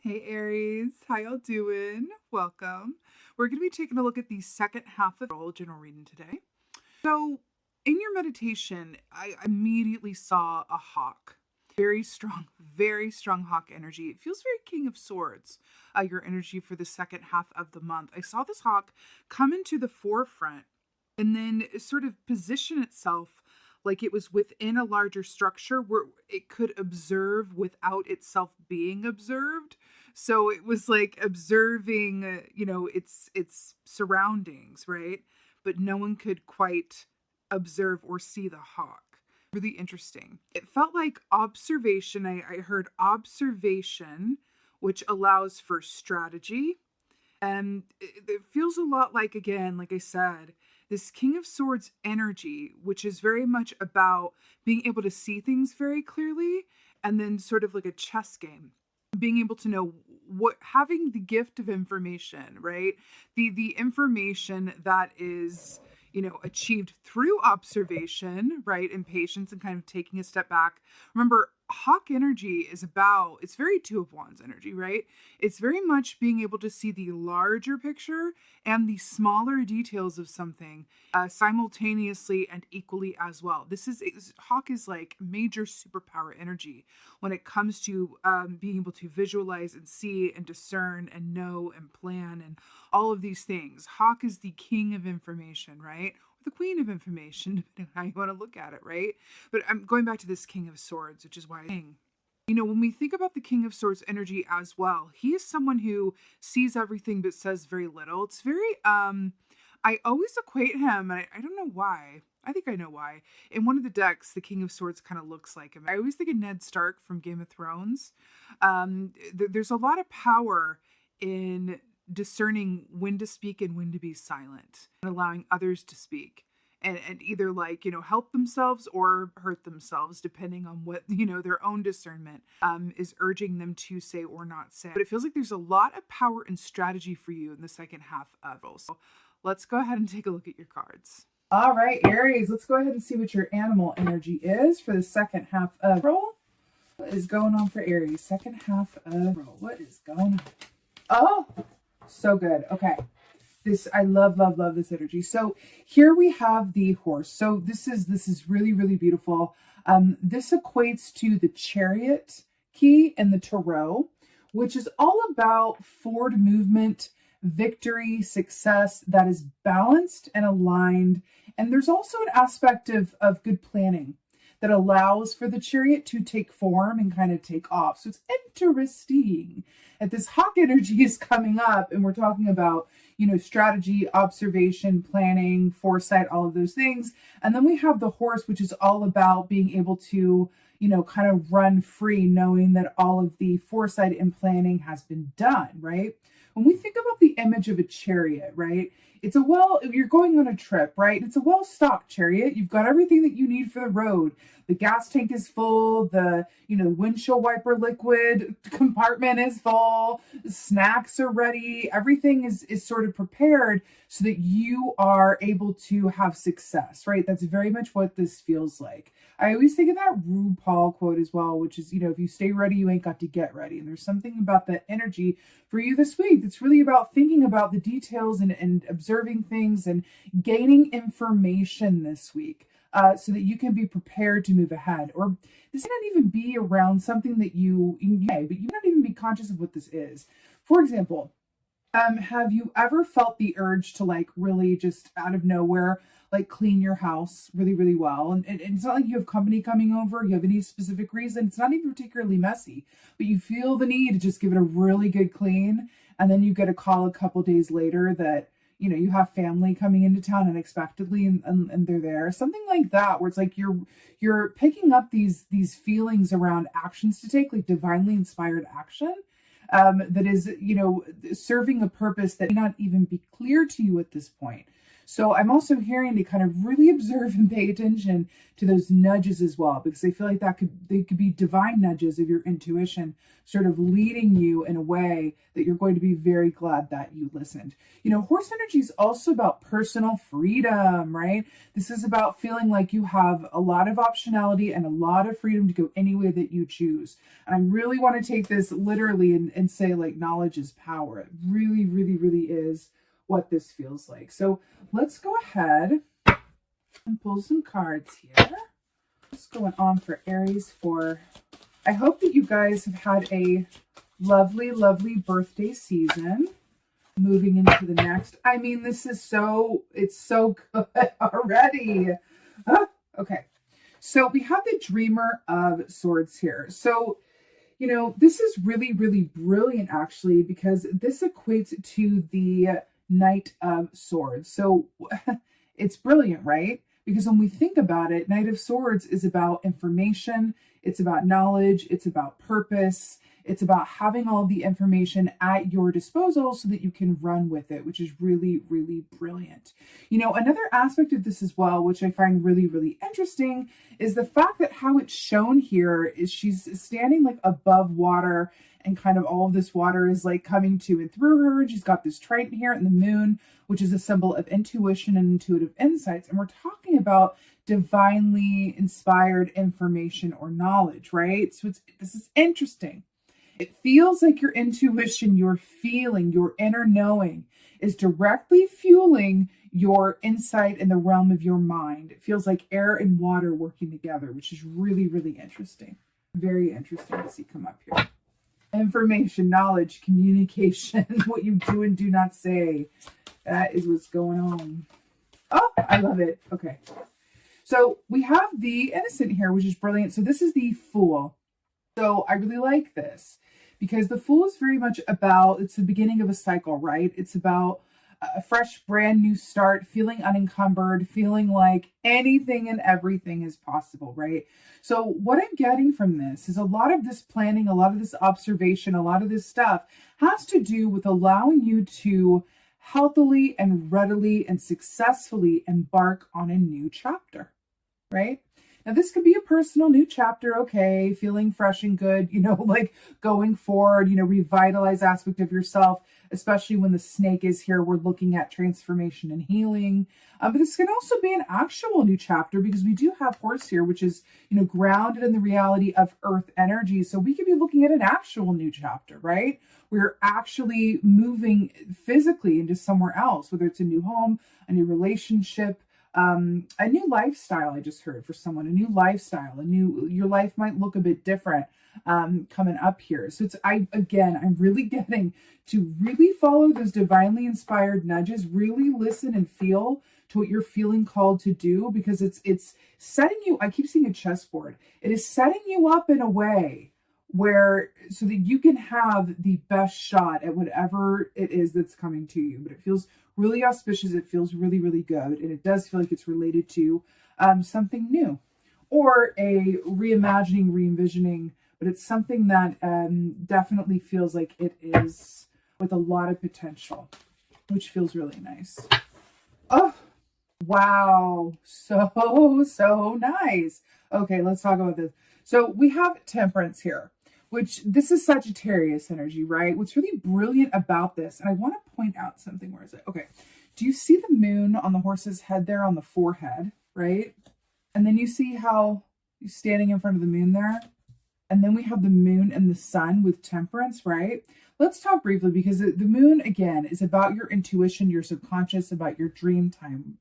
Hey Aries, how y'all doing? Welcome. We're going to be taking a look at the second half of the general reading today. So, in your meditation, I immediately saw a hawk. Very strong hawk energy. It feels very King of Swords, your energy for the second half of the month. I saw this hawk come into the forefront and then sort of position itself like it was within a larger structure where it could observe without itself being observed. So it was like observing, its surroundings, right? But no one could quite observe or see the hawk. Really interesting. It felt like observation. I heard observation, which allows for strategy. And it feels a lot like, again, like I said, this King of Swords energy, which is very much about being able to see things very clearly, and then sort of like a chess game, being able to know what, having the gift of information, right? The information that is, achieved through observation, right? And patience and kind of taking a step back. Remember, hawk energy is about, it's very Two of Wands energy, right? It's very much being able to see the larger picture and the smaller details of something simultaneously and equally as well. Hawk is like major superpower energy when it comes to being able to visualize and see and discern and know and plan and all of these things. Hawk is the king of information, right? Or the queen of information, depending on how you want to look at it, right? But I'm going back to this King of Swords, which is why when we think about the King of Swords energy as well, he is someone who sees everything but says very little. It's very, I always equate him, and I don't know why. I think I know why. In one of the decks, the King of Swords kind of looks like him. I always think of Ned Stark from Game of Thrones. There's a lot of power in discerning when to speak and when to be silent and allowing others to speak and either help themselves or hurt themselves depending on what their own discernment is urging them to say or not say. But it feels like there's a lot of power and strategy for you in the second half of it. So let's go ahead and take a look at your cards. All right, Aries, let's go ahead and see what your animal energy is for the second half of April. What is going on for Aries? Second half of April. What is going on? Oh, so good. Okay. I love this energy. So here we have the horse. So this is really, really beautiful. This equates to the Chariot key and the Tarot, which is all about forward movement, victory, success that is balanced and aligned. And there's also an aspect of good planning that allows for the Chariot to take form and kind of take off. So it's interesting that this hawk energy is coming up and we're talking about, strategy, observation, planning, foresight, all of those things. And then we have the horse, which is all about being able to, kind of run free, knowing that all of the foresight and planning has been done, right? When we think about the image of a chariot, right? You're going on a trip, right? It's a well-stocked chariot. You've got everything that you need for the road. The gas tank is full. The, windshield wiper liquid compartment is full. Snacks are ready. Everything is sort of prepared so that you are able to have success, right? That's very much what this feels like. I always think of that RuPaul quote as well, which is, if you stay ready, you ain't got to get ready. And there's something about that energy for you this week that's really about thinking about the details and observing things and gaining information this week so that you can be prepared to move ahead. Or this may not even be around something that you may, but you may not even be conscious of what this is. For example, have you ever felt the urge to really just out of nowhere clean your house really, really well? And it's not like you have company coming over, you have any specific reason. It's not even particularly messy, but you feel the need to just give it a really good clean. And then you get a call a couple days later that, you have family coming into town unexpectedly and they're there. Something like that, where it's like you're picking up these feelings around actions to take, like divinely inspired action. That is, serving a purpose that may not even be clear to you at this point. So I'm also hearing to kind of really observe and pay attention to those nudges as well, because I feel like they could be divine nudges of your intuition, sort of leading you in a way that you're going to be very glad that you listened. You know, horse energy is also about personal freedom, right? This is about feeling like you have a lot of optionality and a lot of freedom to go any way that you choose. And I really want to take this literally and say, like, knowledge is power. It really, really, really is what this feels like. So let's go ahead and pull some cards here. What's going on for Aries for... I hope that you guys have had a lovely, lovely birthday season. Moving into the next. I mean, it's so good already. Okay. So we have the Dreamer of Swords here. So, you know, this is really, really brilliant, actually, because this equates to the Knight of Swords. So it's brilliant, right? Because when we think about it, Knight of Swords is about information. It's about knowledge. It's about purpose. It's about having all the information at your disposal so that you can run with it, which is really, really brilliant. You know, another aspect of this as well, which I find really, really interesting, is the fact that how it's shown here is she's standing like above water, and kind of all of this water is like coming to and through her. She's got this trident here and the moon, which is a symbol of intuition and intuitive insights. And we're talking about divinely inspired information or knowledge, right? So this is interesting. It feels like your intuition, your feeling, your inner knowing is directly fueling your insight in the realm of your mind. It feels like air and water working together, which is really, really interesting. Very interesting to see come up here. Information, knowledge, communication, what you do and do not say. That is what's going on. Oh, I love it. Okay. So we have the Innocent here, which is brilliant. So this is the Fool. So I really like this because the Fool is very much about, it's the beginning of a cycle, right? It's about a fresh, brand new start, feeling unencumbered, feeling like anything and everything is possible, right? So what I'm getting from this is a lot of this planning, a lot of this observation, a lot of this stuff has to do with allowing you to healthily and readily and successfully embark on a new chapter, right? Now, this could be a personal new chapter, okay, feeling fresh and good, you know, like going forward, you know, revitalize aspect of yourself, especially when the snake is here. We're looking at transformation and healing. But this can also be an actual new chapter because we do have horse here, which is, you know, grounded in the reality of earth energy. So we could be looking at an actual new chapter, right? We're actually moving physically into somewhere else, whether it's a new home, a new relationship, a new lifestyle. I just heard for someone, a new lifestyle, your life might look a bit different coming up here. So I'm really getting to really follow those divinely inspired nudges, really listen and feel to what you're feeling called to do, because it's setting you, I keep seeing a chessboard. It is setting you up in a way where, so that you can have the best shot at whatever it is that's coming to you. But it feels really auspicious. It feels really, really good. And it does feel like it's related to something new or a reimagining, re-envisioning, but it's something that definitely feels like it is with a lot of potential, which feels really nice. Oh, wow. So nice. Okay, let's talk about this. So we have Temperance here, which this is Sagittarius energy, right? What's really brilliant about this, and I want to point out something. Where is it? Okay. Do you see the moon on the horse's head there on the forehead, right? And then you see how he's standing in front of the moon there? And then we have the moon and the sun with Temperance, right? Let's talk briefly, because the moon, again, is about your intuition, your subconscious, about your dream time.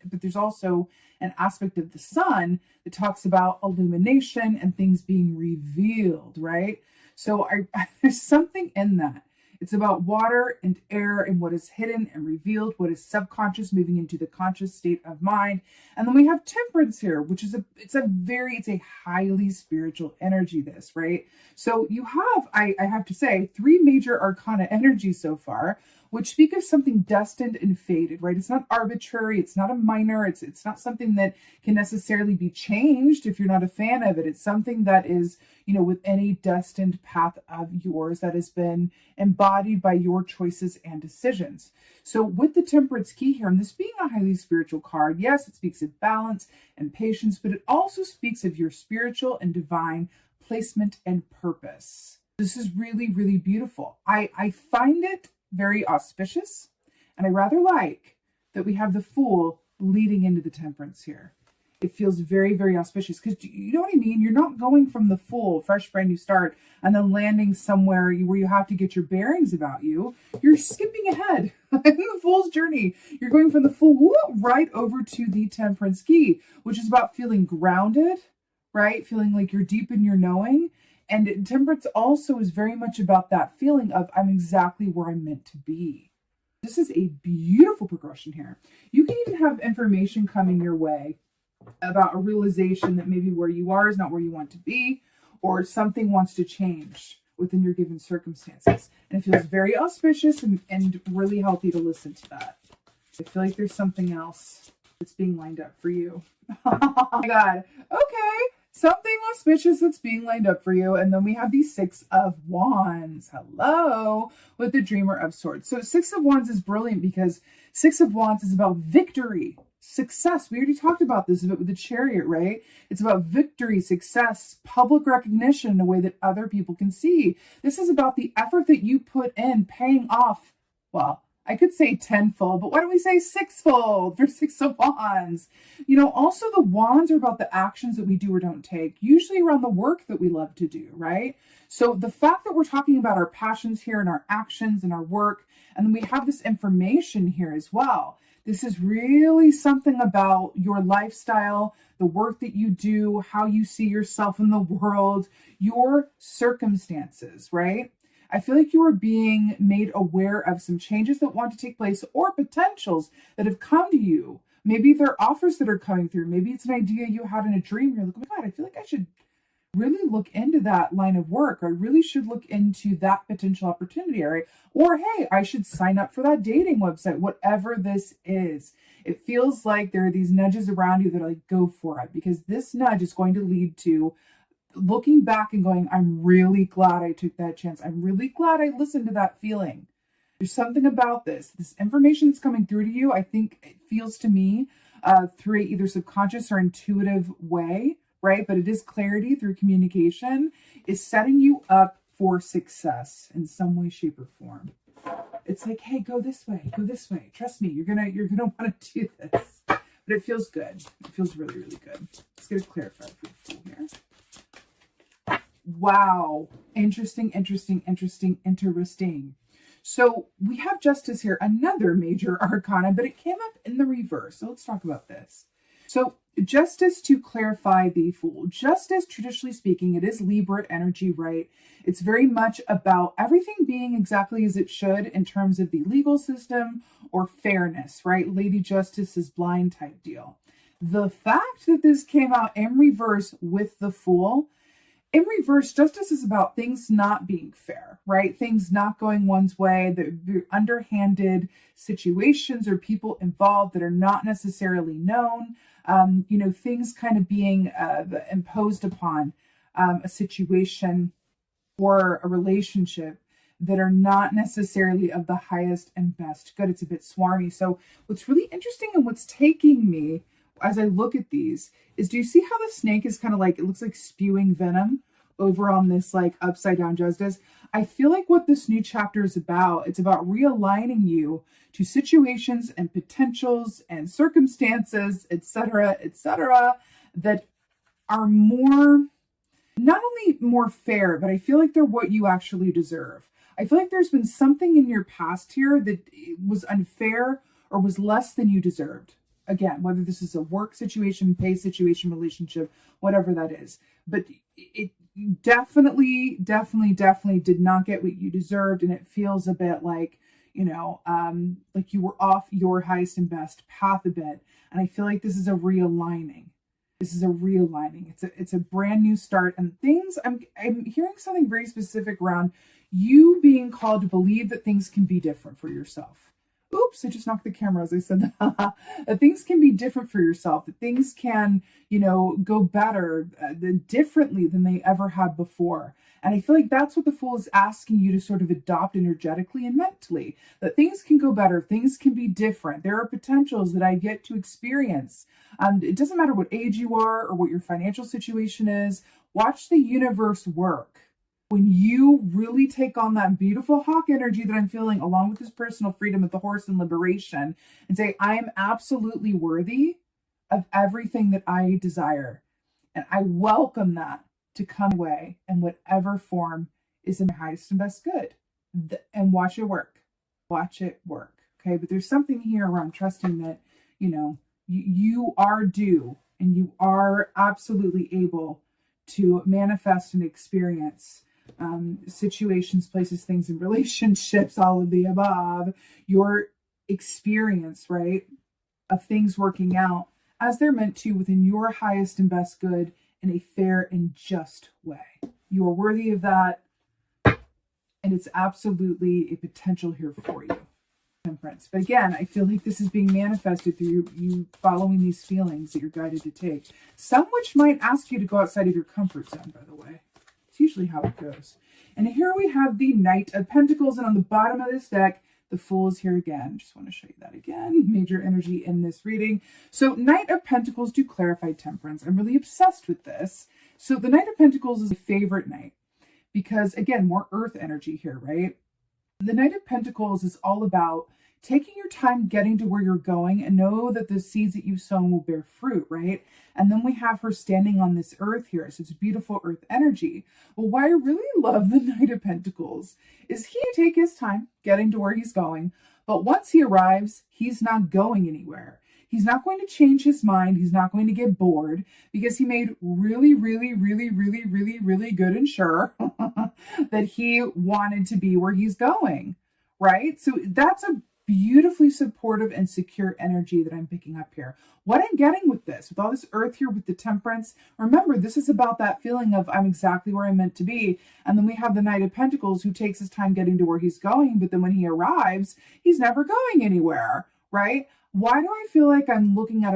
But there's also an aspect of the sun that talks about illumination and things being revealed, right? So there's something in that. It's about water and air and what is hidden and revealed, what is subconscious moving into the conscious state of mind. And then we have Temperance here, which is it's a highly spiritual energy, this, right? So you have, I have to say, 3 major arcana energies so far. which speak of something destined and fated, right? It's not arbitrary. It's not a minor. It's not something that can necessarily be changed if you're not a fan of it. It's something that is, with any destined path of yours that has been embodied by your choices and decisions. So with the Temperance key here, and this being a highly spiritual card, yes, it speaks of balance and patience, but it also speaks of your spiritual and divine placement and purpose. This is really, really beautiful. I find it very auspicious, and I rather like that we have the Fool leading into the Temperance here. It feels very, very auspicious because you know what I mean? You're not going from the Fool, fresh, brand new start, and then landing somewhere where you have to get your bearings about you. You're skipping ahead in the Fool's journey. You're going from the Fool right over to the Temperance key, which is about feeling grounded, right? Feeling like you're deep in your knowing. And Temperance also is very much about that feeling of I'm exactly where I'm meant to be. This is a beautiful progression here. You can even have information coming your way about a realization that maybe where you are is not where you want to be, or something wants to change within your given circumstances. And it feels very auspicious and really healthy to listen to that. I feel like there's something else that's being lined up for you. Oh my God. Okay. Something auspicious that's being lined up for you. And then we have the Six of Wands. Hello, with the Dreamer of Swords. So Six of Wands is brilliant because Six of Wands is about victory, success. We already talked about this a bit with the Chariot, right? It's about victory, success, public recognition in a way that other people can see. This is about the effort that you put in paying off. Well, I could say tenfold, but why don't we say sixfold for Six of Wands? Also the wands are about the actions that we do or don't take, usually around the work that we love to do, right? So the fact that we're talking about our passions here and our actions and our work, and then we have this information here as well. This is really something about your lifestyle, the work that you do, how you see yourself in the world, your circumstances, right? I feel like you are being made aware of some changes that want to take place or potentials that have come to you. Maybe they're offers that are coming through. Maybe it's an idea you had in a dream. You're like, oh my God, I feel like I should really look into that line of work. I really should look into that potential opportunity area. Or, hey, I should sign up for that dating website, whatever this is. It feels like there are these nudges around you that are like, go for it, because this nudge is going to lead to looking back and going, I'm really glad I took that chance. I'm really glad I listened to that feeling. There's something about this information that's coming through to you. I think it feels to me through either subconscious or intuitive way, right? But it is clarity through communication, is setting you up for success in some way, shape, or form. It's like, hey, go this way, go this way. Trust me, you're gonna want to do this. But it feels good. It feels really, really good. Let's get it clarified for the Fool here. Wow. Interesting. So we have Justice here, another major arcana, but it came up in the reverse. So let's talk about this. So Justice, to clarify the Fool. Justice, traditionally speaking, it is Libra energy, right? It's very much about everything being exactly as it should in terms of the legal system or fairness, right? Lady Justice is blind type deal. The fact that this came out in reverse with the Fool, in reverse, Justice is about things not being fair, right? Things not going one's way, the underhanded situations or people involved that are not necessarily known, things kind of being imposed upon a situation or a relationship that are not necessarily of the highest and best good. It's a bit swarmy. So what's really interesting and what's taking me as I look at these is, do you see how the snake is kind of like, it looks like spewing venom over on this like upside down Justice? I feel like what this new chapter is about, it's about realigning you to situations and potentials and circumstances, etc., that are more, not only more fair, but I feel like they're what you actually deserve. I feel like there's been something in your past here that was unfair or was less than you deserved. Again, whether this is a work situation, pay situation, relationship, whatever that is. But it definitely did not get what you deserved. And it feels a bit like, like you were off your highest and best path a bit. And I feel like this is a realigning. This is a realigning. It's a brand new start, and things, I'm hearing something very specific around you being called to believe that things can be different for yourself. Oops, I just knocked the camera as I said that. That things can be different for yourself, that things can, go better, differently than they ever have before. And I feel like that's what the Fool is asking you to sort of adopt energetically and mentally, that things can go better, things can be different. There are potentials that I've yet to experience. It doesn't matter what age you are or what your financial situation is. Watch the universe work. When you really take on that beautiful hawk energy that I'm feeling, along with this personal freedom of the horse and liberation, and say, I am absolutely worthy of everything that I desire. And I welcome that to come away in whatever form is in my highest and best good. And watch it work. Watch it work. Okay. But there's something here around trusting that, you are due and you are absolutely able to manifest and experience situations, places, things, and relationships, all of the above, your experience, right, of things working out as they're meant to within your highest and best good in a fair and just way. You are worthy of that, and it's absolutely a potential here for you. Temperance. But again, I feel like this is being manifested through you following these feelings that you're guided to take. Some which might ask you to go outside of your comfort zone, by the way. It's usually how it goes. And here we have the Knight of Pentacles, and on the bottom of this deck, the Fool is here again. Just want to show you that again. Major energy in this reading. So Knight of Pentacles do clarify temperance. I'm really obsessed with this. So the Knight of Pentacles is a favorite knight because, again, more earth energy here, right? The Knight of Pentacles is all about taking your time getting to where you're going and know that the seeds that you've sown will bear fruit, right? And then we have her standing on this earth here. So it's beautiful earth energy. Well, why I really love the Knight of Pentacles is he can take his time getting to where he's going. But once he arrives, he's not going anywhere. He's not going to change his mind. He's not going to get bored because he made really, really, really, really, really, really good and sure that he wanted to be where he's going, right? So that's a beautifully supportive and secure energy that I'm picking up here. What I'm getting with this, with all this earth here, with the temperance, remember, this is about that feeling of I'm exactly where I'm meant to be. And then we have the Knight of Pentacles who takes his time getting to where he's going. But then when he arrives, he's never going anywhere, right? Why do I feel like I'm looking at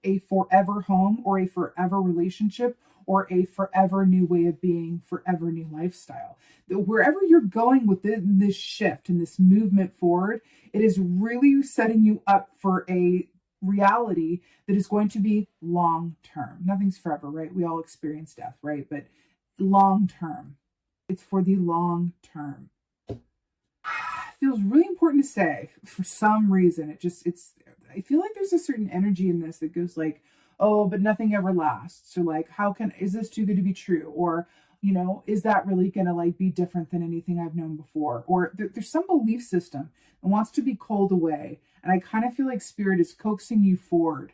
a forever home or a forever relationship or a forever new way of being, forever new lifestyle? Wherever you're going within this shift and this movement forward, it is really setting you up for a reality that is going to be long term. Nothing's forever, right? We all experience death, right? But long term. It's for the long term. Feels really important to say for some reason. I feel like there's a certain energy in this that goes like, oh, but nothing ever lasts. Or like, is this too good to be true? Or, is that really going to like be different than anything I've known before? Or there's some belief system that wants to be culled away. And I kind of feel like Spirit is coaxing you forward,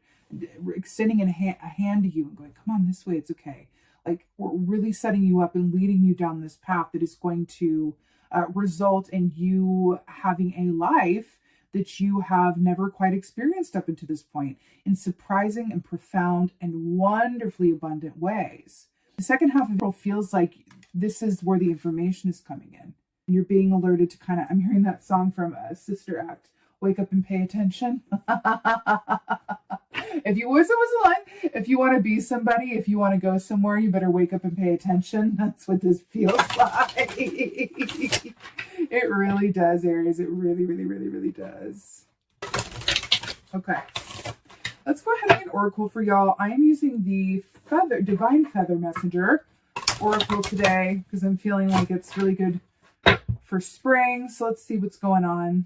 extending a hand to you and going, come on this way. It's okay. Like we're really setting you up and leading you down this path that is going to result in you having a life that you have never quite experienced up until this point in surprising and profound and wonderfully abundant ways. The second half of April feels like this is where the information is coming in. And you're being alerted to I'm hearing that song from Sister Act, Wake Up and Pay Attention. If you want to be somebody, if you want to go somewhere, you better wake up and pay attention. That's what this feels like. It really does, Aries. It really, really, really, really does. Okay. Let's go ahead and get Oracle for y'all. I am using the Divine Feather Messenger Oracle today because I'm feeling like it's really good for spring. So let's see what's going on.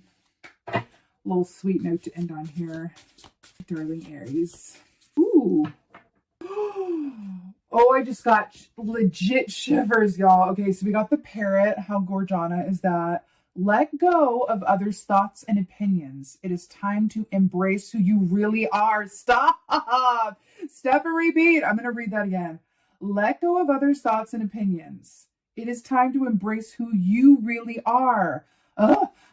A little sweet note to end on here. Darling Aries. Ooh. Oh, I just got legit shivers, y'all. Okay, so we got the parrot. How gorgiana is that? Let go of others' thoughts and opinions. It is time to embrace who you really are. Stop. Step and repeat. I'm going to read that again. Let go of others' thoughts and opinions. It is time to embrace who you really are.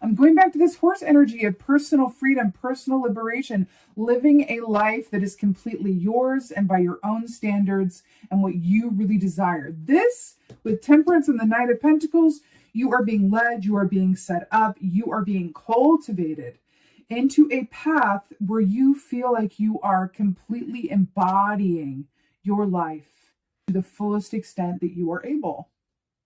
I'm going back to this horse energy of personal freedom, personal liberation, living a life that is completely yours and by your own standards and what you really desire. This, with Temperance and the Knight of Pentacles, you are being led, you are being set up, you are being cultivated into a path where you feel like you are completely embodying your life to the fullest extent that you are able.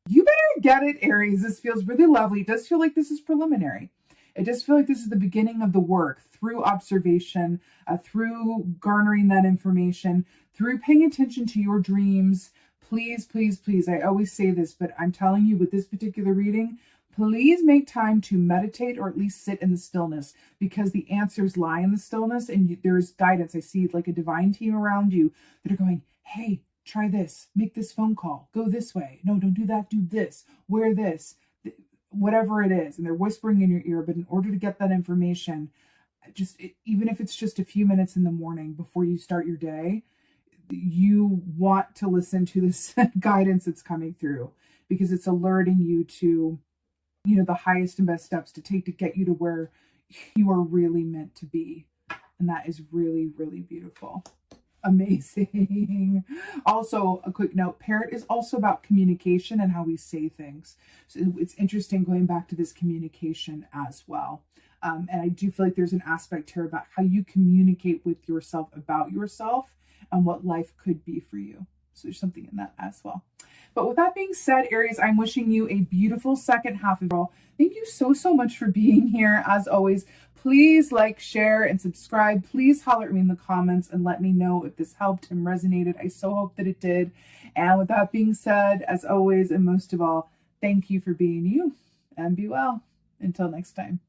You better get it, Aries. This feels really lovely. It does feel like this is preliminary. It does feel like this is the beginning of the work through observation, through garnering that information, through paying attention to your dreams. Please, please, please. I always say this, but I'm telling you with this particular reading, please make time to meditate or at least sit in the stillness, because the answers lie in the stillness and there's guidance. I see like a divine team around you that are going, hey, try this, make this phone call, go this way. No, don't do that, do this, wear this, whatever it is. And they're whispering in your ear, but in order to get that information, even if it's just a few minutes in the morning before you start your day, you want to listen to this guidance that's coming through, because it's alerting you to, the highest and best steps to take to get you to where you are really meant to be. And that is really, really beautiful. Amazing. Also, a quick note, Parrot is also about communication and how we say things. So it's interesting going back to this communication as well. And I do feel like there's an aspect here about how you communicate with yourself about yourself and what life could be for you. So there's something in that as well. But with that being said, Aries, I'm wishing you a beautiful second half of April. Thank you so, so much for being here. As always, please like, share, and subscribe. Please holler at me in the comments and let me know if this helped and resonated. I so hope that it did. And with that being said, as always, and most of all, thank you for being you, and be well. Until next time.